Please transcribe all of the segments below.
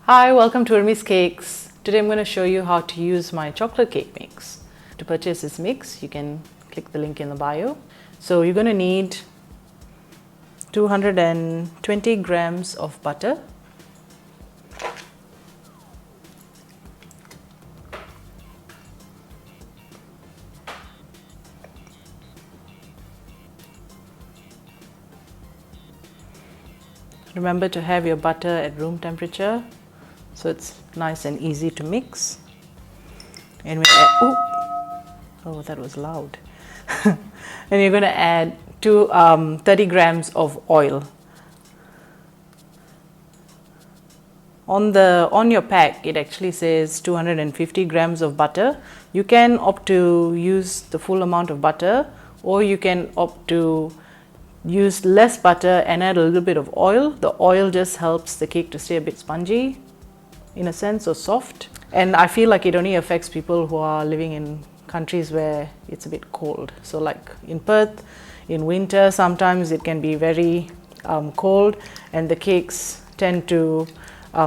Hi, welcome to Urmy's Cakes. Today I'm going to show you how to use my chocolate cake mix. To purchase this mix, you can click the link in the bio. So you're going to need 220 grams of butter, remember to have your butter at room temperature so it's nice and easy to mix. And we add, oh, that was loud. And you're going to add 30 grams of oil. On your pack, it actually says 250 grams of butter. You can opt to use the full amount of butter, or you can opt to use less butter and add a little bit of oil. The oil just helps the cake to stay a bit spongy, in a sense, or soft. And I feel like it only affects people who are living in countries where it's a bit cold. So like in Perth, in winter, sometimes it can be very cold, and the cakes tend to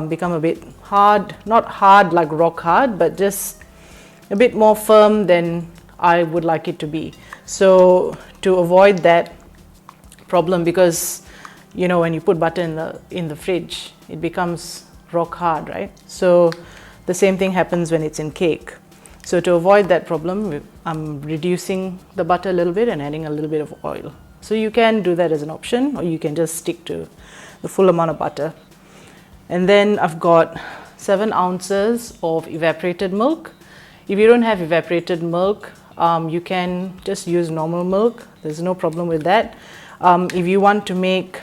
become a bit hard, not hard like rock hard, but just a bit more firm than I would like it to be. So to avoid that problem, because you know when you put butter in the fridge, it becomes rock hard, right? So the same thing happens when it's in cake. So to avoid that problem, I'm reducing the butter a little bit and adding a little bit of oil. So you can do that as an option, or you can just stick to the full amount of butter. And then I've got 7 ounces of evaporated milk. If you don't have evaporated milk, you can just use normal milk. There's no problem with that. If you want to make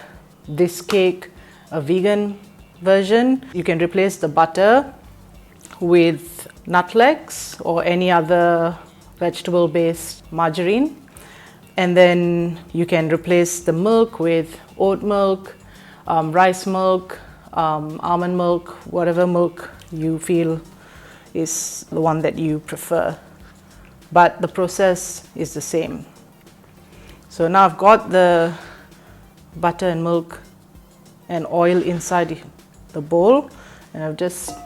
this cake a vegan version, you can replace the butter with nutlets or any other vegetable-based margarine. And then you can replace the milk with oat milk, rice milk, almond milk, whatever milk you feel is the one that you prefer. But the process is the same. So now I've got the butter and milk and oil inside the bowl, and I've just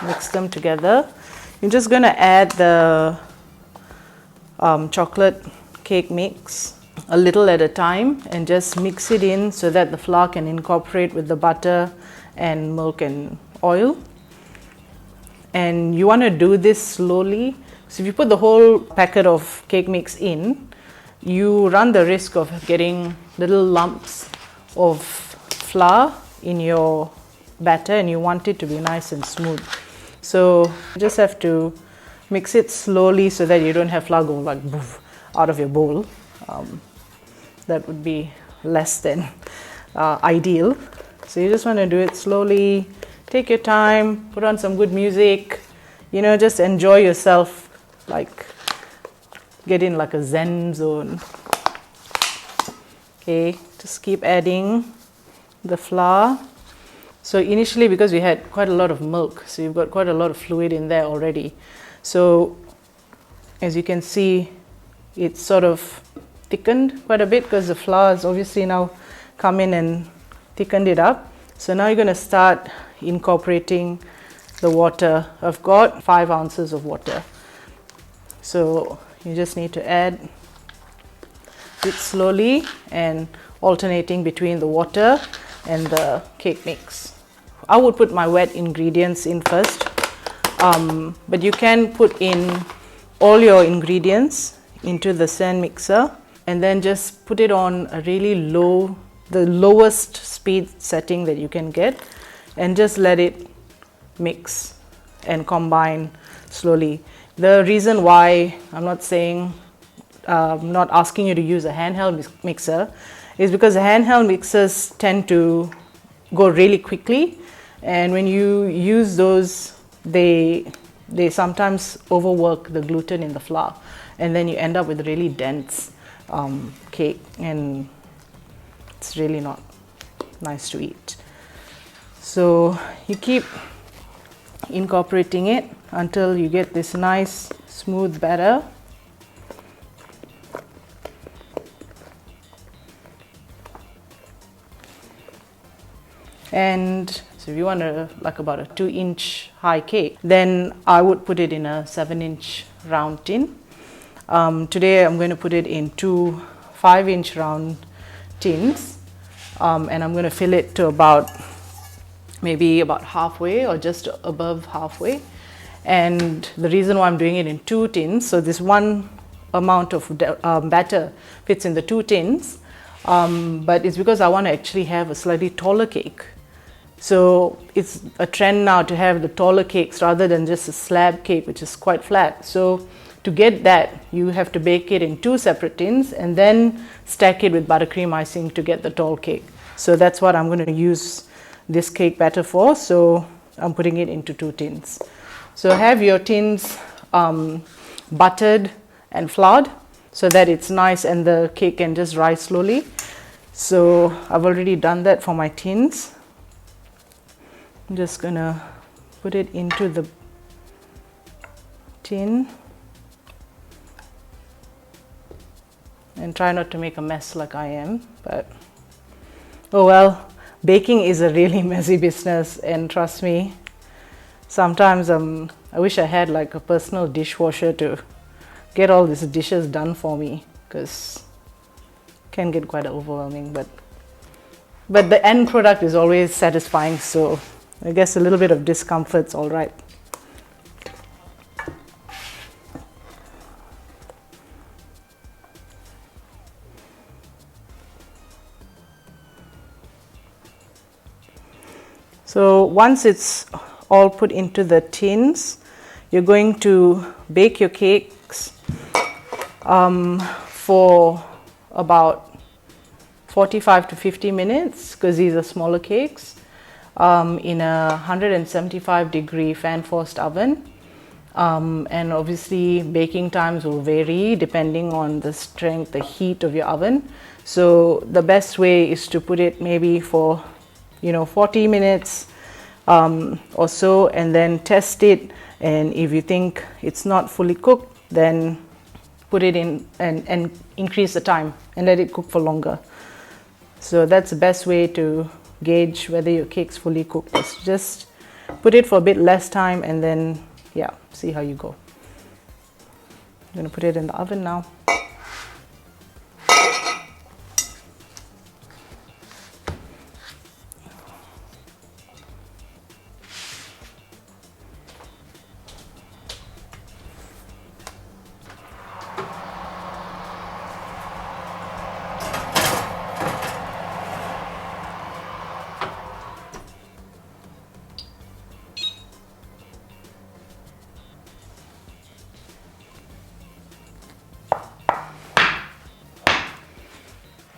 mixed them together. You're just going to add the chocolate cake mix a little at a time and just mix it in so that the flour can incorporate with the butter and milk and oil. And you want to do this slowly. So if you put the whole packet of cake mix in, you run the risk of getting little lumps of flour in your batter, and you want it to be nice and smooth. So you just have to mix it slowly so that you don't have flour go like boof out of your bowl. That would be less than ideal. So you just want to do it slowly, take your time, put on some good music, just enjoy yourself, like get in like a zen zone. Okay, just keep adding the flour. So initially, because we had quite a lot of milk, so you've got quite a lot of fluid in there already. So as you can see, it's sort of thickened quite a bit because the flour has obviously now come in and thickened it up. So now you're going to start incorporating the water. I've got 5 ounces of water. So you just need to add it slowly and alternating between the water and the cake mix. I would put my wet ingredients in first, but you can put in all your ingredients into the stand mixer and then just put it on a really low, the lowest speed setting that you can get, and just let it mix and combine slowly. The reason why I'm not saying, not asking you to use a handheld mixer is because the handheld mixers tend to go really quickly, and when you use those, they sometimes overwork the gluten in the flour, and then you end up with a really dense cake, and it's really not nice to eat. So you keep incorporating it until you get this nice smooth batter. And So if you want like about a 2-inch high cake, then I would put it in a 7-inch round tin. Today I'm going to put it in 2 5-inch round tins, and I'm going to fill it to maybe about halfway or just above halfway. And the reason why I'm doing it in 2 tins, so this one amount of batter fits in the 2 tins, but it's because I want to actually have a slightly taller cake. So it's a trend now to have the taller cakes rather than just a slab cake, which is quite flat. So to get that, you have to bake it in 2 separate tins and then stack it with buttercream icing to get the tall cake. So that's what I'm going to use this cake batter for. So I'm putting it into 2 tins. So have your tins buttered and floured so that it's nice and the cake can just rise slowly. So I've already done that for my tins. I'm just gonna put it into the tin and try not to make a mess like I am, but oh well, baking is a really messy business, and trust me, sometimes I wish I had like a personal dishwasher to get all these dishes done for me, because it can get quite overwhelming, but the end product is always satisfying, so I guess a little bit of discomfort's all right. So once it's all put into the tins, you're going to bake your cakes for about 45 to 50 minutes, because these are smaller cakes, in a 175-degree fan-forced oven. And obviously baking times will vary depending on the strength, the heat of your oven. So the best way is to put it maybe for 40 minutes or so, and then test it, and if you think it's not fully cooked, then put it in and increase the time and let it cook for longer. So that's the best way to gauge whether your cake's fully cooked, is just put it for a bit less time and then see how you go. I'm going to put it in the oven now.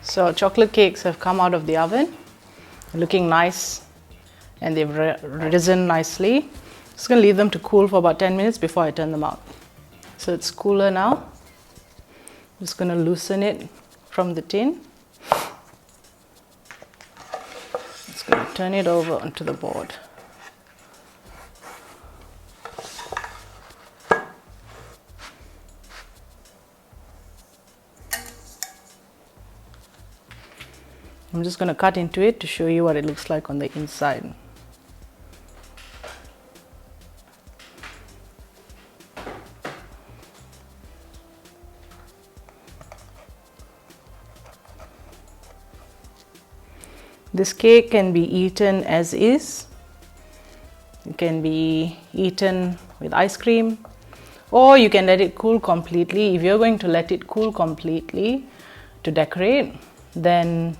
So chocolate cakes have come out of the oven, looking nice, and they've risen nicely. Just going to leave them to cool for about 10 minutes before I turn them out. So it's cooler now. I'm just going to loosen it from the tin. Just going to turn it over onto the board. I'm just going to cut into it to show you what it looks like on the inside. This cake can be eaten as is. It can be eaten with ice cream, or you can let it cool completely. If you're going to let it cool completely to decorate, then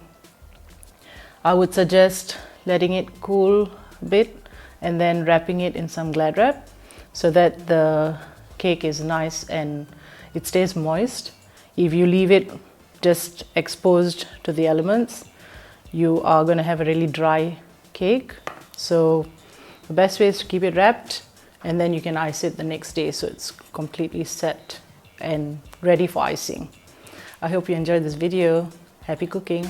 I would suggest letting it cool a bit and then wrapping it in some Glad wrap so that the cake is nice and it stays moist. If you leave it just exposed to the elements, you are going to have a really dry cake. So the best way is to keep it wrapped, and then you can ice it the next day so it's completely set and ready for icing. I hope you enjoyed this video. Happy cooking!